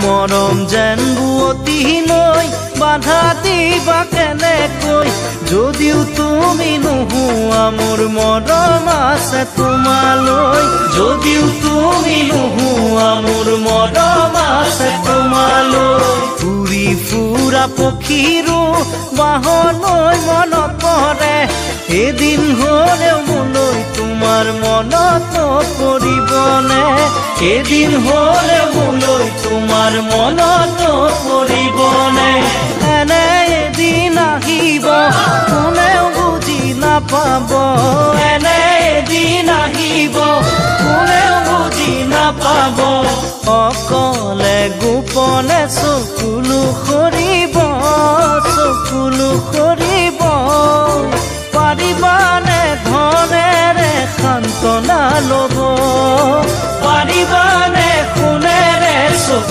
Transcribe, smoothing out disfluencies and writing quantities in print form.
মৰম যেন বুৱতী নৈ বাধা দিবা কেনেকৈ যদিও তুমি নোহোৱা মোৰ মৰম আছে তোমালৈ যদিও তুমি নোহোৱা মোৰ মৰম আছে তোমালৈ উৰি ফুৰা পক্ষীৰো বাহলৈ মনত পৰে এদিন হ'লেও মোলৈ তোমাৰ মনত পৰিবনে এদিন হ'লেও মোলৈ তোমাৰ মনত পৰিবনে এনে এদিন আহিব কোনেও বুজি নাপাব এনে এদিন আহিব কোনেও বুজি নাপাব অকলে গোপনে চকুলো সৰিব পাৰিবানে ধনেৰে সান্তনা ল'ব পাৰিবানে সোণেৰে চকু